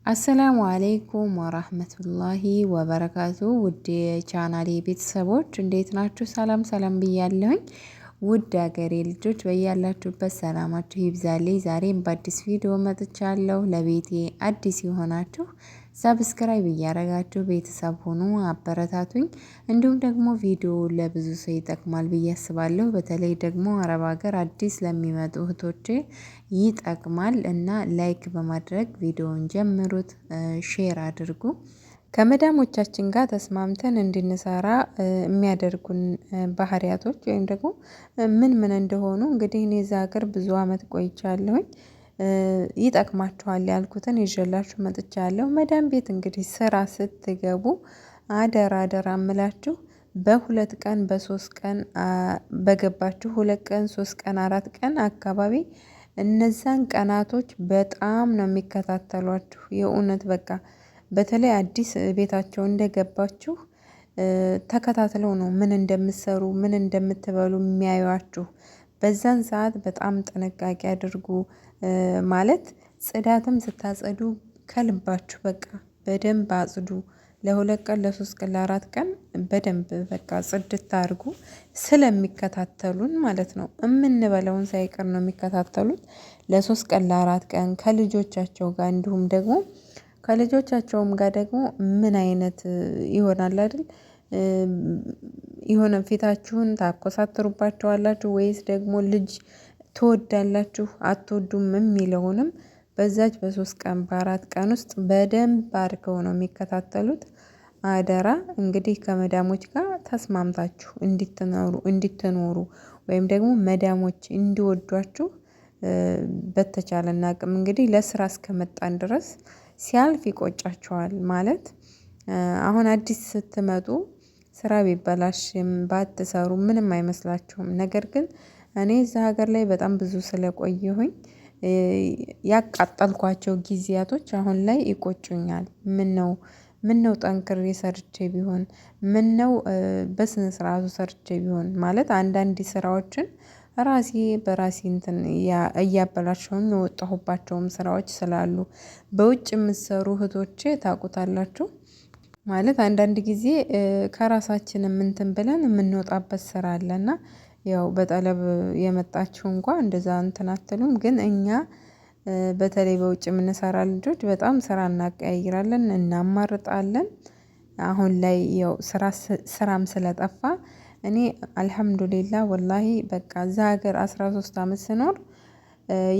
አሰላሙ አሌይኩም ወራህመቱላሂ ወበረካቱ። ውድ የቻናሌ ቤተሰቦች እንዴት ናችሁ? ሰላም ሰላም ብያለሁኝ። ውድ ሀገሬ ልጆች በያላችሁበት ሰላማችሁ ይብዛልኝ። ዛሬም በአዲስ ቪዲዮ መጥቻለሁ። ለቤቴ አዲስ የሆናችሁ ሰብስክራይብ እያረጋችሁ ቤተሰብ ሆኑ፣ አበረታቱኝ። እንዲሁም ደግሞ ቪዲዮ ለብዙ ሰው ይጠቅማል ብዬ አስባለሁ። በተለይ ደግሞ አረብ ሀገር አዲስ ለሚመጡ እህቶቼ ይጠቅማል እና ላይክ በማድረግ ቪዲዮውን ጀምሩት፣ ሼር አድርጉ። ከመዳሞቻችን ጋር ተስማምተን እንድንሰራ የሚያደርጉን ባህሪያቶች ወይም ደግሞ ምን ምን እንደሆኑ እንግዲህ እኔ እዛ ሀገር ብዙ አመት ቆይቻለሁኝ። ይጠቅማችኋል ያልኩትን ይዤላችሁ መጥቻለሁ። መዳም ቤት እንግዲህ ስራ ስትገቡ አደራ አደራ እምላችሁ በሁለት ቀን በሶስት ቀን በገባችሁ 2 ቀን 3 ቀን 4 ቀን አካባቢ እነዛን ቀናቶች በጣም ነው የሚከታተሏችሁ። የእውነት በቃ በተለይ አዲስ ቤታቸው እንደገባችሁ ተከታትለው ነው ምን እንደምትሰሩ ምን እንደምትበሉ የሚያዩአችሁ። በዛን ሰዓት በጣም ጥንቃቄ አድርጉ። ማለት ጽዳትም ስታጸዱ ከልባችሁ በቃ በደንብ አጽዱ። ለ2 ቀን ለ3 ቀን ለ4 ቀን በደንብ በቃ ጽድት አድርጉ። ስለሚከታተሉን ማለት ነው። የምንበላውን ሳይቀር ነው የሚከታተሉት። ለ3 ቀን ለ4 ቀን ከልጆቻቸው ጋር እንዲሁም ደግሞ ከልጆቻቸውም ጋር ደግሞ ምን አይነት ይሆናል አይደል? የሆነ ፊታችሁን ታኮሳትሩባቸዋላችሁ ወይስ ደግሞ ልጅ ትወዳላችሁ አትወዱም የሚለውንም በዛች በ3 ቀን በ4 ቀን ውስጥ በደንብ አድርገው ነው የሚከታተሉት። አደራ እንግዲህ ከመዳሞች ጋር ተስማምታችሁ እንድትኖሩ ወይም ደግሞ መዳሞች እንዲወዷችሁ በተቻለና አቅም እንግዲህ ለስራ እስከመጣን ድረስ ሲያልፍ ይቆጫቸዋል። ማለት አሁን አዲስ ስትመጡ ስራ ቢበላሽም ባትሰሩ ምንም አይመስላችሁም። ነገር ግን እኔ እዛ ሀገር ላይ በጣም ብዙ ስለቆየሁኝ ያቃጠልኳቸው ጊዜያቶች አሁን ላይ ይቆጩኛል። ምነው ጠንክሬ ሰርቼ ቢሆን፣ ምነው በስነ ስርዓቱ ሰርቼ ቢሆን። ማለት አንዳንድ ስራዎችን ራሴ በራሴ እንትን እያበላሸሁኝ የወጣሁባቸውም ስራዎች ስላሉ በውጭ የምትሰሩ እህቶቼ ታውቁታላችሁ። ማለት አንዳንድ ጊዜ ከራሳችን እንትን ብለን የምንወጣበት ስራ አለና ያው በጠለብ የመጣችሁ እንኳን እንደዛ እንትን አትሉም። ግን እኛ በተለይ በውጭ የምንሰራ ልጆች በጣም ስራ እናቀያይራለን፣ እናማርጣለን። አሁን ላይ ያው ስራም ስለጠፋ እኔ አልሐምዱሊላህ ወላሂ በቃ እዛ ሀገር 13 አመት ስኖር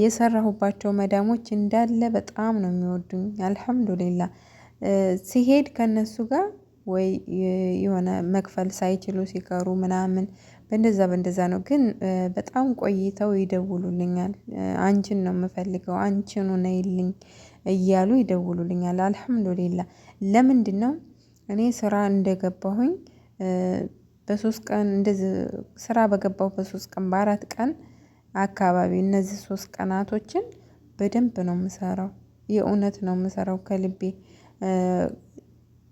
የሰራሁባቸው መዳሞች እንዳለ በጣም ነው የሚወዱኝ። አልሐምዱሊላህ ሲሄድ ከነሱ ጋር ወይ የሆነ መክፈል ሳይችሉ ሲቀሩ ምናምን በእንደዛ ነው። ግን በጣም ቆይተው ይደውሉልኛል። አንቺን ነው የምፈልገው፣ አንቺኑ ነይልኝ እያሉ ይደውሉልኛል። አልሐምዱሊላህ ለምንድነው እኔ ስራ እንደገባሁኝ በ3 ቀን እንደዚህ ስራ በገባሁ በ3 ቀን በ4 ቀን አካባቢ እነዚህ 3 ቀናቶችን በደንብ ነው የምሰራው። የእውነት ነው የምሰራው ከልቤ።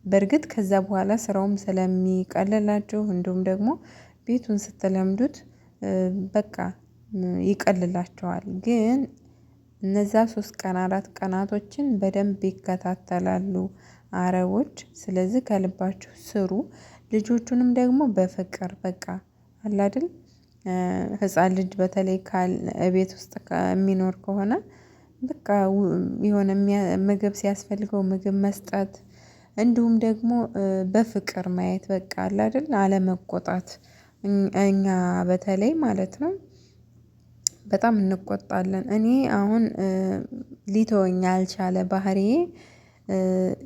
በርግጥ ከዛ በኋላ ስራውም ስለሚቀልላችሁ እንዲሁም ደግሞ ቤቱን ስትለምዱት በቃ ይቀልላቸዋል። ግን እነዛ 3 ቀን 4 ቀናቶችን በደንብ ይከታተላሉ አረቦች። ስለዚህ ከልባችሁ ስሩ። ልጆቹንም ደግሞ በፍቅር በቃ አለ አይደል? ህፃን ልጅ በተለይ ቤት ውስጥ የሚኖር ከሆነ በቃ የሆነ ምግብ ሲያስፈልገው ምግብ መስጠት፣ እንዲሁም ደግሞ በፍቅር ማየት በቃ አለ አይደል? አለመቆጣት። እኛ በተለይ ማለት ነው በጣም እንቆጣለን። እኔ አሁን ሊተወኝ ያልቻለ ባህሪዬ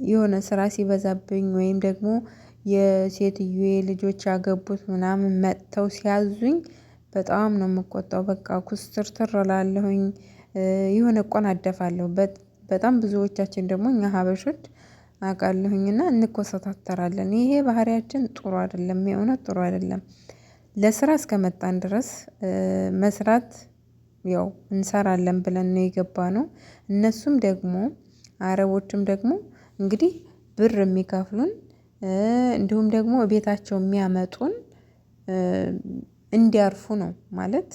የሆነ ስራ ሲበዛብኝ ወይም ደግሞ የሴትዮ ልጆች ያገቡት ምናምን መጥተው ሲያዙኝ በጣም ነው የምቆጣው። በቃ ኩስትርትር እላለሁኝ። የሆነ እቆናደፋለሁ። በጣም ብዙዎቻችን ደግሞ እኛ ሀበሾች አውቃለሁኝና እንኮሰታተራለን። ይሄ ባህሪያችን ጥሩ አይደለም፣ የእውነት ጥሩ አይደለም። ለስራ እስከመጣን ድረስ መስራት ያው እንሰራለን ብለን ነው የገባነው። እነሱም ደግሞ አረቦችም ደግሞ እንግዲህ ብር የሚከፍሉን እንዲሁም ደግሞ ቤታቸው የሚያመጡን እንዲያርፉ ነው። ማለት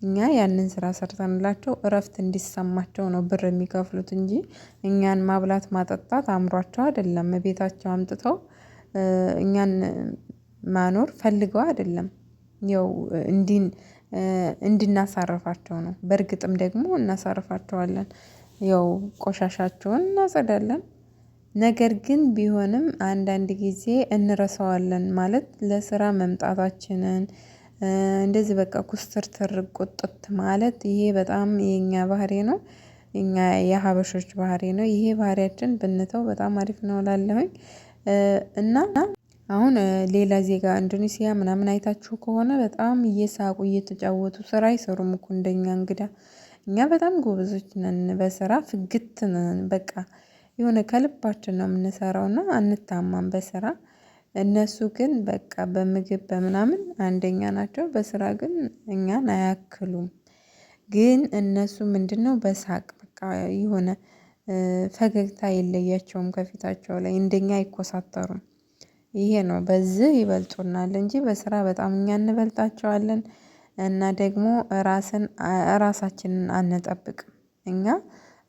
እኛ ያንን ስራ ሰርተንላቸው እረፍት እንዲሰማቸው ነው ብር የሚከፍሉት እንጂ እኛን ማብላት ማጠጣት አምሯቸው አይደለም። ቤታቸው አምጥተው እኛን ማኖር ፈልገው አይደለም። ያው እንድናሳርፋቸው ነው። በእርግጥም ደግሞ እናሳርፋቸዋለን። ያው ቆሻሻቸውን እናጸዳለን። ነገር ግን ቢሆንም አንዳንድ ጊዜ እንረሳዋለን ማለት ለስራ መምጣታችንን እንደዚህ በቃ ኩስትርትር ቁጥት ማለት ይሄ በጣም የኛ ባህሪ ነው። እኛ የሀበሾች ባህሪ ነው። ይሄ ባህሪያችን ብንተው በጣም አሪፍ ነው እላለሁኝ። እና አሁን ሌላ ዜጋ ኢንዶኔሲያ ምናምን አይታችሁ ከሆነ በጣም እየሳቁ እየተጫወቱ ስራ አይሰሩም እኮ እንደኛ እንግዳ። እኛ በጣም ጎበዞች ነን በስራ ፍግት ነን በቃ የሆነ ከልባችን ነው የምንሰራውና አንታማም በስራ። እነሱ ግን በቃ በምግብ በምናምን አንደኛ ናቸው በስራ ግን እኛን አያክሉም። ግን እነሱ ምንድነው በሳቅ በቃ የሆነ ፈገግታ የለያቸውም ከፊታቸው ላይ እንደኛ አይኮሳተሩም። ይሄ ነው በዚህ ይበልጡናል እንጂ በስራ በጣም እኛ እንበልጣቸዋለን። እና ደግሞ ራሳችንን አንጠብቅም። እኛ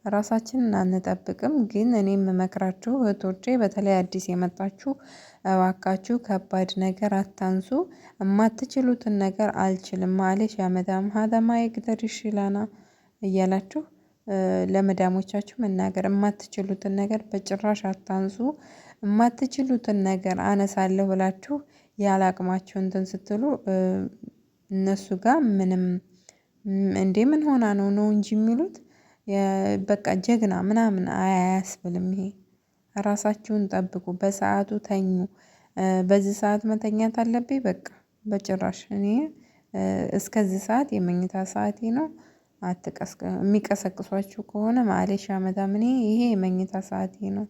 ራሳችንን አንጠብቅም። ግን እኔ የምመክራችሁ እህቶቼ በተለይ አዲስ የመጣችሁ እባካችሁ ከባድ ነገር አታንሱ። የማትችሉትን ነገር አልችልም ማለሽ ያመዳም ሀደማ ይቅደር ይሽላና እያላችሁ ለመዳሞቻችሁ መናገር የማትችሉትን ነገር በጭራሽ አታንሱ። የማትችሉትን ነገር አነሳለሁ ብላችሁ ያላቅማችሁ እንትን ስትሉ እነሱ ጋር ምንም እንዴ ምን ሆና ነው እንጂ የሚሉት በቃ ጀግና ምናምን አያስብልም። ይሄ ራሳችሁን ጠብቁ በሰአቱ ተኙ። በዚህ ሰዓት መተኛት አለብኝ በቃ በጭራሽ እኔ እስከዚህ ሰዓት የመኝታ ሰዓቴ ነው። የሚቀሰቅሷችሁ ከሆነ ማለሽ አመዳም እኔ ይሄ የመኝታ ሰዓቴ ነው።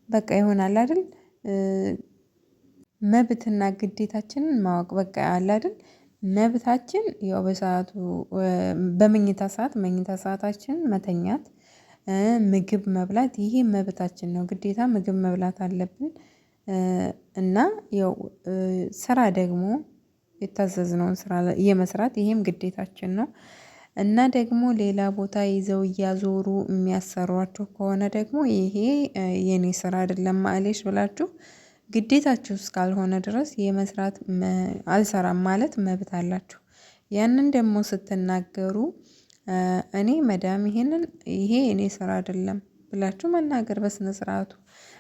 በቃ ይሆናል አይደል? መብትና ግዴታችንን ማወቅ በቃ አለ አይደል? መብታችን ያው በሰአቱ በመኝታ ሰዓት መኝታ ሰአታችንን መተኛት ምግብ መብላት ይሄ መብታችን ነው ግዴታ ምግብ መብላት አለብን። እና ያው ስራ ደግሞ የታዘዝነውን ስራ የመስራት ይሄም ግዴታችን ነው። እና ደግሞ ሌላ ቦታ ይዘው እያዞሩ የሚያሰሯቸው ከሆነ ደግሞ ይሄ የኔ ስራ አይደለም ማለሽ ብላችሁ ግዴታችሁ እስካልሆነ ድረስ የመስራት አልሰራም ማለት መብት አላችሁ። ያንን ደግሞ ስትናገሩ እኔ መዳም ይሄ እኔ ስራ አይደለም ብላችሁ መናገር በስነ ስርዓቱ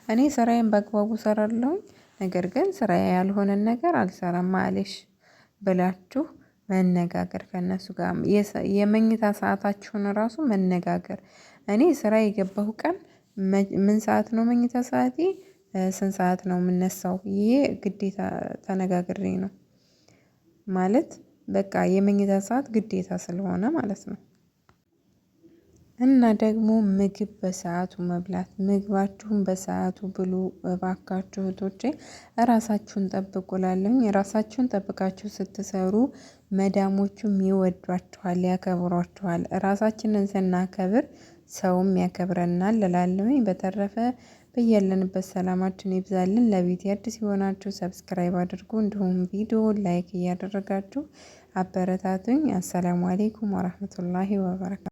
እኔ ስራዬን በአግባቡ እሰራለሁኝ። ነገር ግን ስራዬ ያልሆነን ነገር አልሰራም ማለሽ ብላችሁ መነጋገር ከእነሱ ጋር የመኝታ ሰአታችሁን ራሱ መነጋገር። እኔ ስራ የገባሁ ቀን ምን ሰዓት ነው መኝታ ሰዓቴ? ስንት ሰዓት ነው የምነሳው? ይሄ ግዴታ ተነጋግሬ ነው። ማለት በቃ የመኝታ ሰዓት ግዴታ ስለሆነ ማለት ነው። እና ደግሞ ምግብ በሰአቱ መብላት ምግባችሁን በሰአቱ ብሉ እባካችሁ እህቶቼ። ራሳችሁን ጠብቁ እላለሁኝ። ራሳችሁን ጠብቃችሁ ስትሰሩ መዳሞቹም ይወዷችኋል ያከብሯችኋል። ራሳችንን ስናከብር ሰውም ያከብረናል እላለሁኝ። በተረፈ በያለንበት ሰላማችን ይብዛልን። ለቤቴ አዲስ የሆናችሁ ሰብስክራይብ አድርጉ እንዲሁም ቪዲዮ ላይክ እያደረጋችሁ አበረታቱኝ። አሰላሙ አሌይኩም ወራህመቱላሂ ወበረካቱ